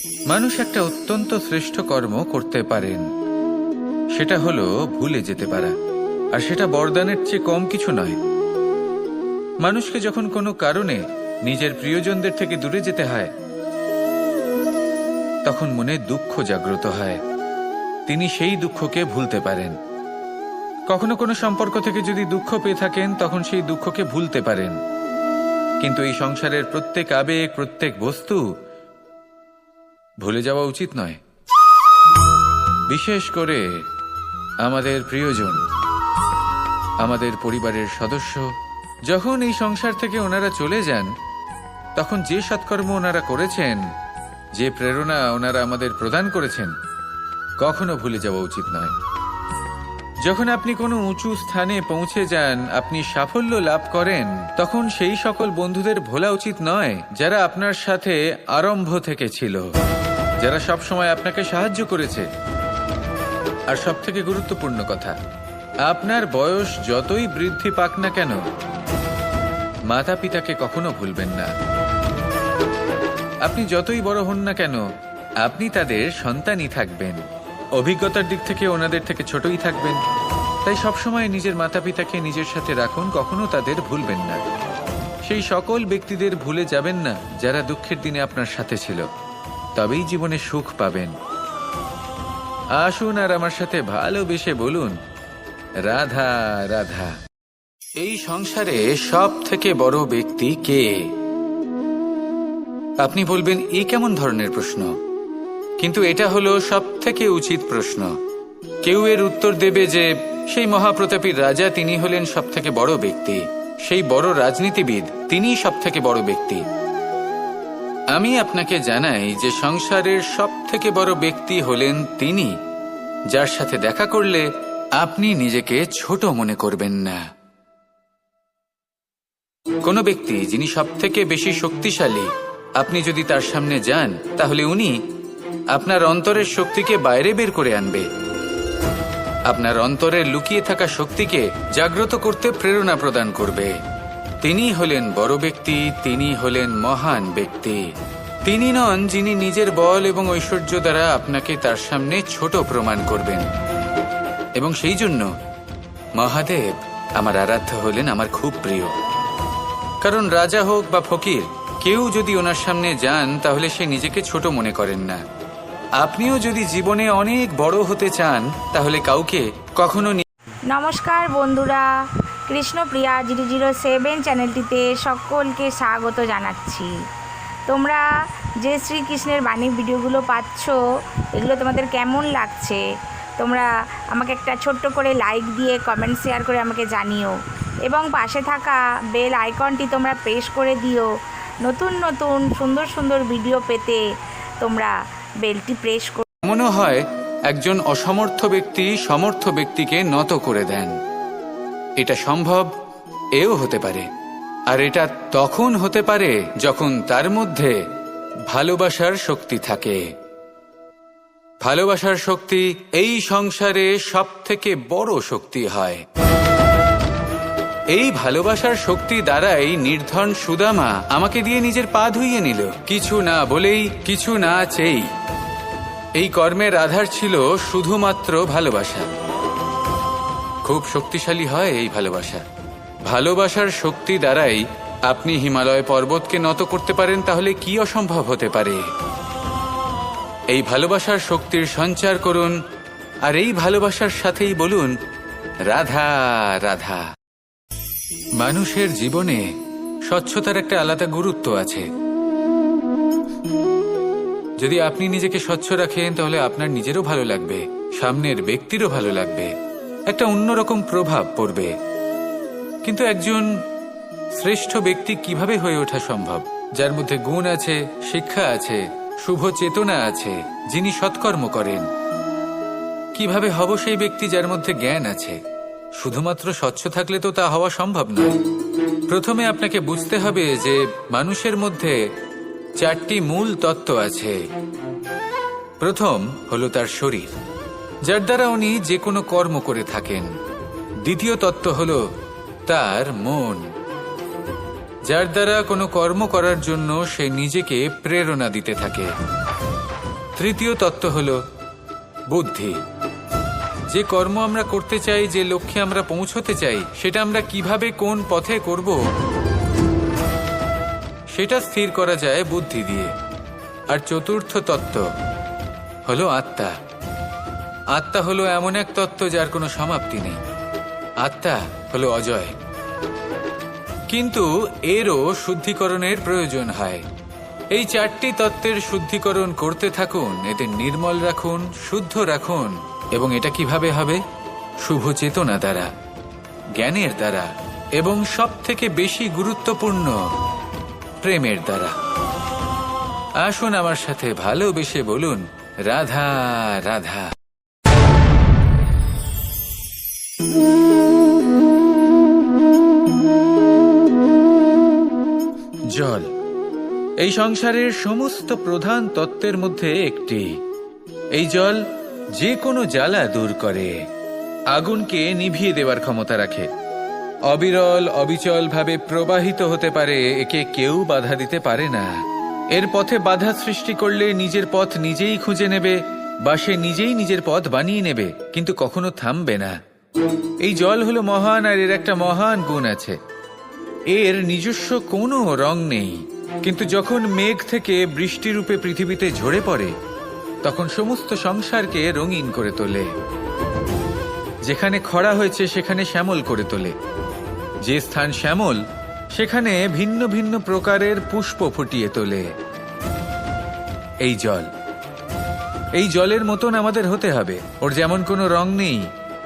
মানুষ একটা অত্যন্ত শ্রেষ্ঠ কর্ম করতে পারেন, সেটা হলো ভুলে যেতে পারা। আর সেটা বরদানের চেয়ে কম কিছু নয়। মানুষকে যখন কোনো কারণে নিজের প্রিয়জনদের থেকে দূরে যেতে হয়, তখন মনে দুঃখ জাগ্রত হয়। তিনি সেই দুঃখকে ভুলতে পারেন। কখনো কোনো সম্পর্ক থেকে যদি দুঃখ পেয়ে থাকেন, তখন সেই দুঃখকে ভুলতে পারেন। কিন্তু এই সংসারের প্রত্যেক আবেগ, প্রত্যেক বস্তু ভুলে যাওয়া উচিত নয়। বিশেষ করে আমাদের প্রিয়জন, আমাদের পরিবারের সদস্য, যখন এই সংসার থেকে ওনারা চলে যান, তখন যে সৎকর্ম ওনারা করেছেন, যে প্রেরণা ওনারা আমাদের প্রদান করেছেন, কখনো ভুলে যাওয়া উচিত নয়। যখন আপনি কোনো উঁচু স্থানে পৌঁছে যান, আপনি সাফল্য লাভ করেন, তখন সেই সকল বন্ধুদের ভোলা উচিত নয় যারা আপনার সাথে আরম্ভ থেকে ছিল, যারা সব সময় আপনাকে সাহায্য করেছে। আর সবথেকে গুরুত্বপূর্ণ কথা, আপনার বয়স যতই বৃদ্ধি পাক না কেন, মাতা পিতাকে কখনো ভুলবেন না। আপনি যতই বড় হন না কেন, আপনি তাদের সন্তানই থাকবেন। অভিজ্ঞতার দিক থেকে ওনাদের থেকে ছোটই থাকবেন। তাই সবসময় নিজের মাতা পিতাকে নিজের সাথে রাখুন, কখনো তাদের ভুলবেন না। সেই সকল ব্যক্তিদের ভুলে যাবেন না যারা দুঃখের দিনে আপনার সাথে ছিল, তবেই জীবনে সুখ পাবেন। আসুন আর আমার সাথে ভালোবেসে বলুন, রাধা রাধা। এই সংসারে সব থেকে বড় ব্যক্তি কে? আপনি বলবেন, এই কেমন ধরনের প্রশ্ন? কিন্তু এটা হলো সব থেকে উচিত প্রশ্ন। কেউ এর উত্তর দেবে যে সেই মহাপ্রতাপী রাজা, তিনি হলেন সব থেকে বড় ব্যক্তি, সেই বড় রাজনীতিবিদ, তিনিই সব থেকে বড় ব্যক্তি। আমি আপনাকে জানাই যে সংসারের সব থেকে বড় ব্যক্তি হলেন তিনি, যার সাথে দেখা করলে আপনি নিজেকে ছোট মনে করবেন না। কোনো ব্যক্তি যিনি সব থেকে বেশি শক্তিশালী, আপনি যদি তার সামনে যান, তাহলে উনি আপনার অন্তরের শক্তিকে বাইরে বের করে আনবে। আপনার অন্তরের লুকিয়ে থাকা শক্তিকে জাগ্রত করতে প্রেরণা প্রদান করবে। তিনি হলেন বড় ব্যক্তি, তিনি হলেন মহান ব্যক্তি। তিনি নন যিনি নিজের বল এবং ঐশ্বর্য দ্বারা আপনাকে তার সামনে ছোট প্রমাণ করবেন। এবং সেই জন্য মহাদেব আমার আরাধ্য হলেন আমার খুব প্রিয়। কারণ রাজা হোক বা ফকির, কেউ যদি ওনার সামনে যান, তাহলে সে নিজেকে ছোট মনে করেন না। আপনিও যদি জীবনে অনেক বড় হতে চান, তাহলে কাউকে কখনো। নমস্কার বন্ধুরা, কৃষ্ণপ্রিয়া 007 চ্যানেলটিতে সকলকে স্বাগত জানাচ্ছি। তোমরা যে শ্রীকৃষ্ণের বাণী ভিডিওগুলো পাচ্ছ, এগুলো তোমাদের কেমন লাগছে? তোমরা আমাকে একটা ছোট্ট করে লাইক দিয়ে কমেন্ট শেয়ার করে আমাকে জানিও, এবং পাশে থাকা বেল আইকনটি তোমরা প্রেস করে দিও। নতুন নতুন সুন্দর সুন্দর ভিডিও পেতে তোমরা বেলটি প্রেস করো। মনে হয় একজন অসমর্থ ব্যক্তি সমর্থ ব্যক্তিকে নত করে দেন। এটা সম্ভব, এও হতে পারে। আর এটা তখন হতে পারে যখন তার মধ্যে ভালোবাসার শক্তি থাকে। ভালোবাসার শক্তি এই সংসারে সব থেকে বড় শক্তি হয়। এই ভালোবাসার শক্তি দ্বারাই নির্ধন সুদামা আমাকে দিয়ে নিজের পা ধুইয়ে নিল, কিছু না বলেই, কিছু না চেয়েই। এই কর্মের আধার ছিল শুধুমাত্র ভালোবাসা। খুব শক্তিশালী হয় এই ভালোবাসা। ভালোবাসার শক্তি দ্বারাই আপনি হিমালয় পর্বতকে নত করতে পারেন, তাহলে কি অসম্ভব হতে পারে? এই ভালোবাসার শক্তির সঞ্চার করুন, আর এই ভালোবাসার সাথেই বলুন, রাধা রাধা। মানুষের জীবনে স্বচ্ছতার একটা আলাদা গুরুত্ব আছে। যদি আপনি নিজেকে স্বচ্ছ রাখেন, তাহলে আপনার নিজেরও ভালো লাগবে, সামনের ব্যক্তিরও ভালো লাগবে, একটা অন্যরকম প্রভাব পড়বে। কিন্তু একজন শ্রেষ্ঠ ব্যক্তি কিভাবে হয়ে ওঠা সম্ভব? যার মধ্যে গুণ আছে, শিক্ষা আছে, শুভ চেতনা আছে, যিনি সৎকর্ম করেন। কিভাবে হব সেই ব্যক্তি যার মধ্যে জ্ঞান আছে? শুধুমাত্র স্বচ্ছ থাকলে তো তা হওয়া সম্ভব নয়। প্রথমে আপনাকে বুঝতে হবে যে মানুষের মধ্যে 4টি মূল তত্ত্ব আছে। প্রথম হলো তার শরীর, যার দ্বারা উনি যে কোনো কর্ম করে থাকেন। দ্বিতীয় তত্ত্ব হলো তার মন, যার দ্বারা কোনো কর্ম করার জন্য সে নিজেকে প্রেরণা দিতে থাকে। তৃতীয় তত্ত্ব হল বুদ্ধি। যে কর্ম আমরা করতে চাই, যে লক্ষ্যে আমরা পৌঁছতে চাই, সেটা আমরা কিভাবে কোন পথে করব সেটা স্থির করা যায় বুদ্ধি দিয়ে। আর চতুর্থ তত্ত্ব হলো আত্মা। আত্মা হলো এমন এক তত্ত্ব যার কোনো সমাপ্তি নেই। আত্মা হলো অজয়, কিন্তু এরও শুদ্ধিকরণের প্রয়োজন হয়। এই চারটি তত্ত্বের শুদ্ধিকরণ করতে থাকুন, এতে নির্মল রাখুন, শুদ্ধ রাখুন। এবং এটা কিভাবে হবে? শুভ চেতনা দ্বারা, জ্ঞানের দ্বারা, এবং সবথেকে বেশি গুরুত্বপূর্ণ প্রেমের দ্বারা। আসুন আমার সাথে ভালোবেসে বলুন, রাধা রাধা। জল এই সংসারের সমস্ত প্রধান তত্ত্বের মধ্যে একটি। এই জল যে কোনো জ্বালা দূর করে, আগুনকে নিভিয়ে দেওয়ার ক্ষমতা রাখে, অবিরল অবিচল ভাবে প্রবাহিত হতে পারে, একে কেউ বাধা দিতে পারে না। এর পথে বাধা সৃষ্টি করলে নিজের পথ নিজেই খুঁজে নেবে, বা সে নিজেই নিজের পথ বানিয়ে নেবে, কিন্তু কখনো থামবে না। এই জল হলো মহান, আর এর একটা মহান গুণ আছে, এর নিজস্ব কোনো রং নেই। কিন্তু যখন মেঘ থেকে বৃষ্টিরূপে পৃথিবীতে ঝরে পড়ে, তখন সমস্ত সংসারকে রঙিন করে তোলে। যেখানে খরা হয়েছে সেখানে শ্যামল করে তোলে, যে স্থান শ্যামল সেখানে ভিন্ন ভিন্ন প্রকারের পুষ্প ফুটিয়ে তোলে। এই জল, এই জলের মতন আমাদের হতে হবে। ওর যেমন কোনো রং নেই,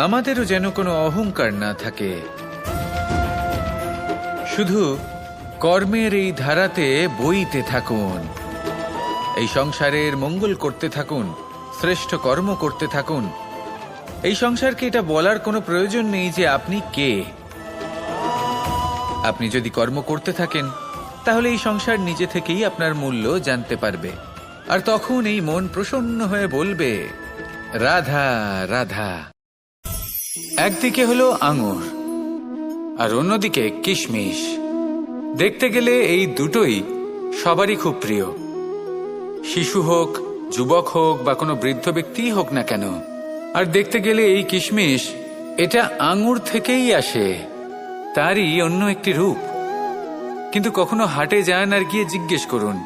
আমাদেরও যেন কোনো অহংকার না থাকে। শুধু কর্মের এই ধারাতে বইতে থাকুন, এই সংসারের মঙ্গল করতে থাকুন, শ্রেষ্ঠ কর্ম করতে থাকুন। এই সংসারকে এটা বলার কোনো প্রয়োজন নেই যে আপনি কে। আপনি যদি কর্ম করতে থাকেন, তাহলে এই সংসার নিজে থেকেই আপনার মূল্য জানতে পারবে। আর তখন এই মন প্রসন্ন হয়ে বলবে, রাধা রাধা। একদিকে হলো আঙুর, আর অন্যদিকে কিশমিশ। দেখতে গেলে এই দুটোই সবারই খুব প্রিয়। শিশু হোক, যুবক হোক, বা কোনো বৃদ্ধ ব্যক্তিই হোক না কেন। আর দেখতে গেলে এই কিশমিশ, এটা আঙুর থেকেই আসে, তারই অন্য একটি রূপ। কিন্তু কখনো হাটে যান আর গিয়ে জিজ্ঞেস করুন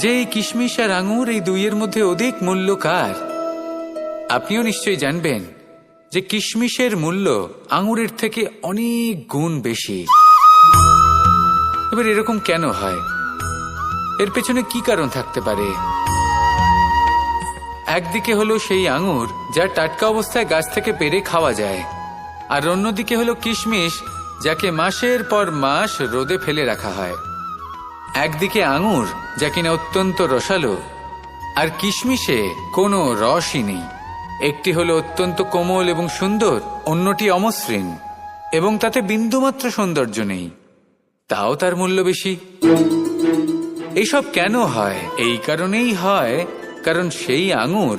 যে এই কিশমিশ আর আঙুর, এই দুইয়ের মধ্যে অধিক মূল্য কার? আপনিও নিশ্চয়ই জানবেন যে কিশমিশের মূল্য আঙুরের থেকে অনেক গুণ বেশি। এবার এরকম কেন হয়? এর পেছনে কি কারণ থাকতে পারে? একদিকে হলো সেই আঙুর যা টাটকা অবস্থায় গাছ থেকে পেড়ে খাওয়া যায়, আর অন্যদিকে হলো কিশমিশ যাকে মাসের পর মাস রোদে ফেলে রাখা হয়। একদিকে আঙুর যা কিনা অত্যন্ত রসালো, আর কিশমিশে কোনো রসই নেই। একটি হলো অত্যন্ত কোমল এবং সুন্দর, অন্যটি অমসৃণ এবং তাতে বিন্দুমাত্র সৌন্দর্য নেই, তাও তার মূল্য বেশি। এইসব কেন হয়? এই কারণেই হয় কারণ সেই আঙুর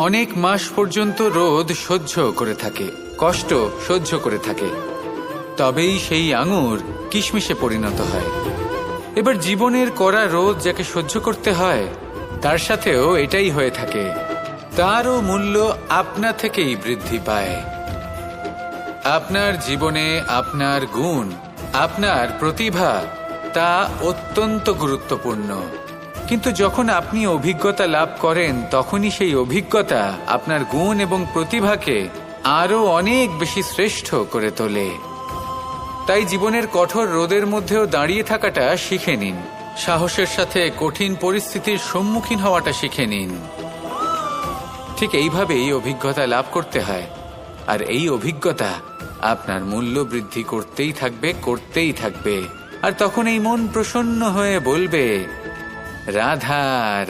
অনেক মাস পর্যন্ত রোদ সহ্য করে থাকে, কষ্ট সহ্য করে থাকে, তবেই সেই আঙুর কিশমিশে পরিণত হয়। এবার জীবনের কড়া রোদ যাকে সহ্য করতে হয়, তার সাথেও এটাই হয়ে থাকে, তারও মূল্য আপনা থেকেই বৃদ্ধি পায়। আপনার জীবনে আপনার গুণ, আপনার প্রতিভা, তা অত্যন্ত গুরুত্বপূর্ণ। কিন্তু যখন আপনি অভিজ্ঞতা লাভ করেন, তখনই সেই অভিজ্ঞতা আপনার গুণ এবং প্রতিভাকে আরো অনেক বেশি শ্রেষ্ঠ করে তোলে। তাই জীবনের কঠোর রোদের মধ্যেও দাঁড়িয়ে থাকাটা শিখে নিন, সাহসের সাথে কঠিন পরিস্থিতির সম্মুখীন হওয়াটা শিখে নিন। ঠিক এইভাবেই অভিজ্ঞতা লাভ করতে হয়, আর এই অভিজ্ঞতা আপনার মূল্য বৃদ্ধি করতেই থাকবে, করতেই থাকবে। আর তখন এই মন প্রসন্ন হয়ে বলবে, রাধা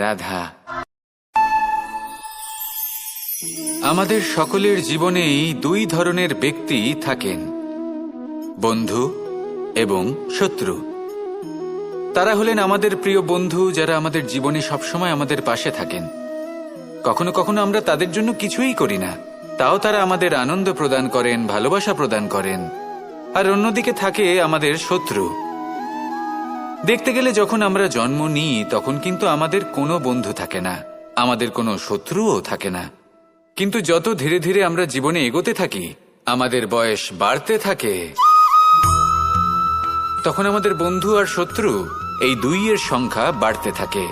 রাধা। আমাদের সকলের জীবনেই দুই ধরনের ব্যক্তি থাকেন, বন্ধু এবং শত্রু। তারা হলেন আমাদের প্রিয় বন্ধু, যারা আমাদের জীবনে সবসময় আমাদের পাশে থাকেন। কখনো কখনো আমরা তাদের জন্য কিছুই করি না, তাও তারা আমাদের আনন্দ প্রদান করেন, ভালোবাসা প্রদান করেন। আর অন্যদিকে থাকে আমাদের শত্রু। দেখতে গেলে যখন আমরা জন্ম নিই, তখন কিন্তু আমাদের কোনো বন্ধু থাকে না, আমাদের কোনো শত্রুও থাকে না। কিন্তু যত ধীরে ধীরে আমরা জীবনে এগোতে থাকি, আমাদের বয়স বাড়তে থাকে, তখন আমাদের বন্ধু আর শত্রু এই দুইয়ের সংখ্যা বাড়তে থাকে।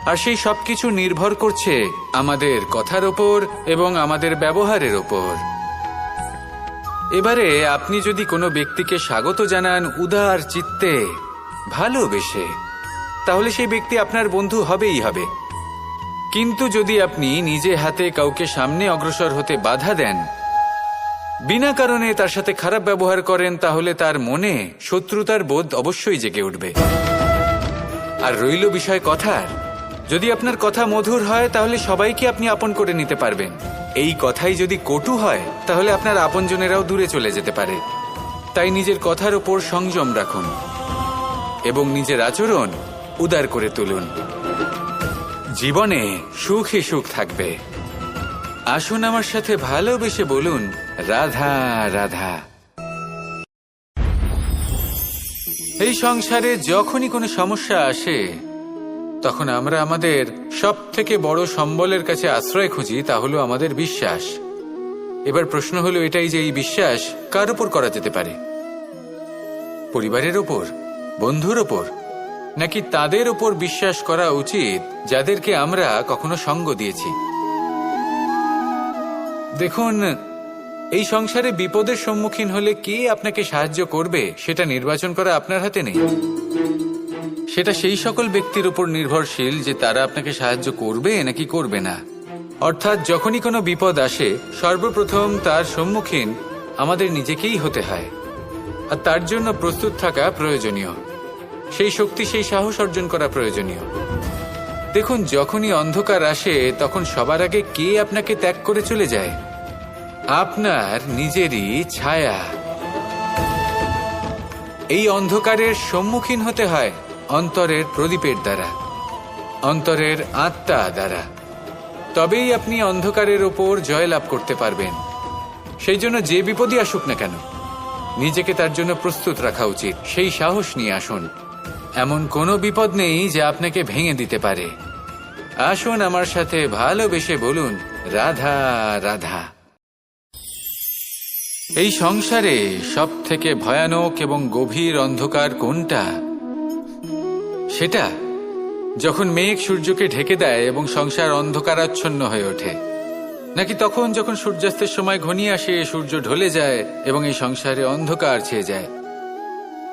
আর সেই সবকিছু নির্ভর করছে আমাদের কথার ওপর এবং আমাদের ব্যবহারের ওপর। এবারে আপনি যদি কোনো ব্যক্তিকে স্বাগত জানান উদার চিত্তে, ভালোবেসে, তাহলে সেই ব্যক্তি আপনার বন্ধু হবেই হবে। কিন্তু যদি আপনি নিজে হাতে কাউকে সামনে অগ্রসর হতে বাধা দেন, বিনা কারণে তার সাথে খারাপ ব্যবহার করেন, তাহলে তার মনে শত্রুতার বোধ অবশ্যই জেগে উঠবে। আর রইল বিষয় কথার, যদি আপনার কথা মধুর হয় তাহলে সবাইকে আপনি আপন করে নিতে পারবেন। এই কথাই যদি কটু হয় তাহলে আপনার আপনজনেরাও দূরে চলে যেতে পারে। তাই নিজের কথার ওপর সংযম রাখুন এবং নিজের আচরণ উদার করে তুলুন। জীবনে সুখই সুখ থাকবে। আসুন আমার সাথে ভালোবেসে বলুন, রাধা রাধা। এই সংসারে যখনই কোনো সমস্যা আসে, তখন আমরা আমাদের সব থেকে বড় সম্বলের কাছে আশ্রয় খুঁজি, তা হলো আমাদের বিশ্বাস। এবার প্রশ্ন হলো এটাই যে এই বিশ্বাস কার ওপর করা যেতে পারে? পরিবারের ওপর, বন্ধুর ওপর, নাকি তাদের ওপর বিশ্বাস করা উচিত যাদেরকে আমরা কখনো সঙ্গ দিয়েছি? দেখুন, এই সংসারে বিপদের সম্মুখীন হলে কে আপনাকে সাহায্য করবে সেটা নির্বাচন করা আপনার হাতে নেই। সেটা সেই সকল ব্যক্তির উপর নির্ভরশীল যে তারা আপনাকে সাহায্য করবে নাকি করবে না। অর্থাৎ যখনই কোনো বিপদ আসে, সর্বপ্রথম তার সম্মুখীন আমাদের নিজেকেই হতে হয়। আর তার জন্য প্রস্তুত থাকা প্রয়োজনীয়, সেই শক্তি, সেই সাহস অর্জন করা প্রয়োজনীয়। দেখুন, যখনই অন্ধকার আসে তখন সবার আগে কে আপনাকে ত্যাগ করে চলে যায়? আপনার নিজেরই ছায়া। এই অন্ধকারের সম্মুখীন হতে হয় অন্তরের প্রদীপের দ্বারা, অন্তরের আত্মা দ্বারা। তবেই আপনি অন্ধকারের ওপর জয়লাভ করতে পারবেন। সেই জন্য যে বিপদই আসুক না কেন, নিজেকে তার জন্য প্রস্তুত রাখা উচিত। সেই সাহস নিয়ে আসুন। এমন কোনো বিপদ নেই যা আপনাকে ভেঙে দিতে পারে। আসুন আমার সাথে ভালোবেসে বলুন, রাধা রাধা। এই সংসারে সব থেকে ভয়ানক এবং গভীর অন্ধকার কোনটা? সেটা যখন মেঘ সূর্যকে ঢেকে দেয় এবং সংসার অন্ধকারাচ্ছন্ন হয়ে ওঠে, নাকি তখন যখন সূর্যাস্তের সময় ঘনিয়ে আসে, সূর্য ঢলে যায় এবং এই সংসারে অন্ধকার ছেয়ে যায়,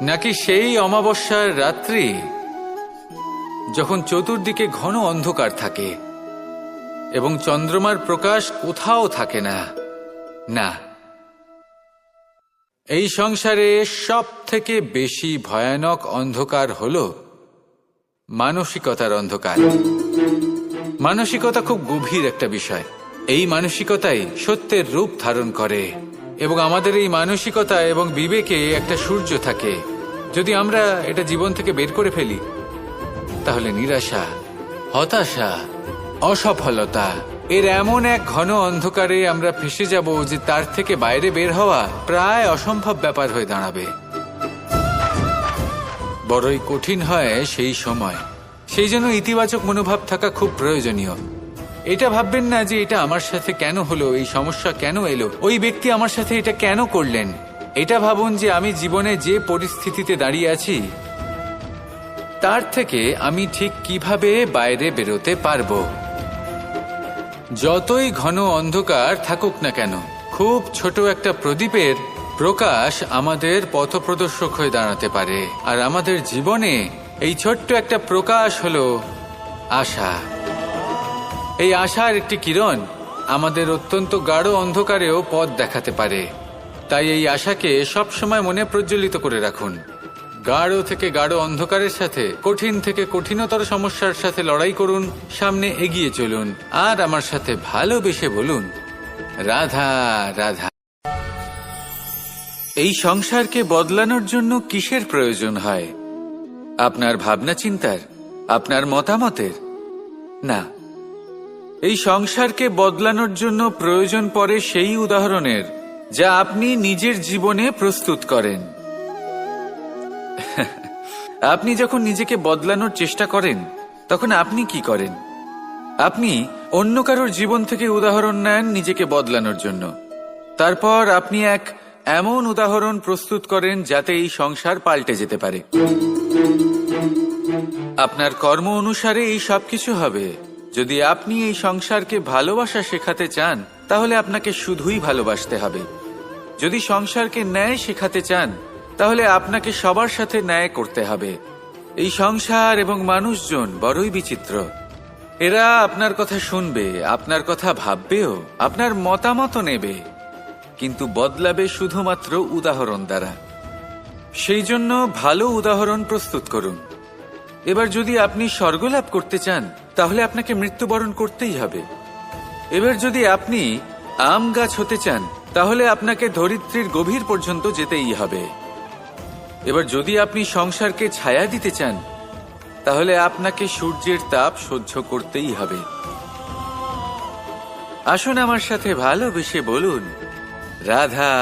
নাকি সেই অমাবস্যার রাত্রি যখন চতুর্দিকে ঘন অন্ধকার থাকে এবং চন্দ্রমার প্রকাশ কোথাও থাকে না? না, এই সংসারে সব থেকে বেশি ভয়ানক অন্ধকার হলো মানসিকতার অন্ধকার। মানসিকতা খুব গভীর একটা বিষয়। এই মানসিকতাই সত্যের রূপ ধারণ করে এবং আমাদের এই মানসিকতা এবং বিবেকে একটা সূর্য থাকে। যদি আমরা এটা জীবন থেকে বের করে ফেলি, তাহলে নিরাশা, হতাশা, অসফলতা এর এমন এক ঘন অন্ধকারে আমরা ফেসে যাব যে তার থেকে বাইরে বের হওয়া প্রায় অসম্ভব ব্যাপার হয়ে দাঁড়াবে। বড়ই কঠিন হয় সেই সময়। সেই জন্য ইতিবাচক মনোভাব থাকা খুব প্রয়োজনীয়। এটা ভাববেন না যে এটা আমার সাথে কেন হলো, এই সমস্যা কেন এলো, ওই ব্যক্তি আমার সাথে এটা কেন করলেন। এটা ভাবুন যে আমি জীবনে যে পরিস্থিতিতে দাঁড়িয়ে আছি তার থেকে আমি ঠিক কিভাবে বাইরে বেরোতে পারবো। যতই ঘন অন্ধকার থাকুক না কেন, খুব ছোট একটা প্রদীপের প্রকাশ আমাদের পথপ্রদর্শক হয়ে দাঁড়াতে পারে। আর আমাদের জীবনে এই ছোট্ট একটা প্রকাশ হলো আশা। এই আশার একটি কিরণ আমাদের অত্যন্ত গাঢ় অন্ধকারেও পথ দেখাতে পারে। তাই এই আশাকে সবসময় মনে প্রজ্বলিত করে রাখুন। গাঢ় থেকে গাঢ় অন্ধকারের সাথে, কঠিন থেকে কঠিনতর সমস্যার সাথে লড়াই করুন, সামনে এগিয়ে চলুন আর আমার সাথে ভালোবেসে বলুন, রাধা রাধা। এই সংসারকে বদলানোর জন্য কিসের প্রয়োজন হয়? আপনার ভাবনা চিন্তার, আপনার মতামতের? না, এই সংসারকে বদলানোর জন্য প্রয়োজন পড়ে সেই উদাহরণের যা আপনি নিজের জীবনে প্রস্তুত করেন। আপনি যখন নিজেকে বদলানোর চেষ্টা করেন তখন আপনি কি করেন? আপনি অন্য কারোর জীবন থেকে উদাহরণ নেন নিজেকে বদলানোর জন্য। তারপর আপনি এক এমন উদাহরণ প্রস্তুত করেন যাতে এই সংসার পাল্টে যেতে পারে। আপনার কর্ম অনুসারে এই সবকিছু হবে। যদি আপনি এই সংসারকে ভালোবাসা শেখাতে চান, তাহলে আপনাকে শুধুই ভালোবাসতে হবে। যদি সংসারকে ন্যায় শেখাতে চান, তাহলে আপনাকে সবার সাথে ন্যায় করতে হবে। এই সংসার এবং মানুষজন বড়ই বিচিত্র। এরা আপনার কথা শুনবে, আপনার কথা ভাববেও, আপনার মতামত নেবে, কিন্তু বদলাবে শুধুমাত্র উদাহরণ দ্বারা। সেই জন্য ভালো উদাহরণ প্রস্তুত করুন। এবার যদি আপনি স্বর্গলাভ করতে চান, তাহলে আপনাকে মৃত্যুবরণ করতেই হবে। এবার যদি আপনি আম গাছ হতে চান, তাহলে আপনাকে ধরিত্রীর গভীর পর্যন্ত যেতেই হবে। এবার যদি আপনি সংসারকে ছায়া দিতে চান, তাহলে আপনাকে সূর্যের তাপ সহ্য করতেই হবে। আসুন আমার সাথে ভালোবেসে বলুন, রাধা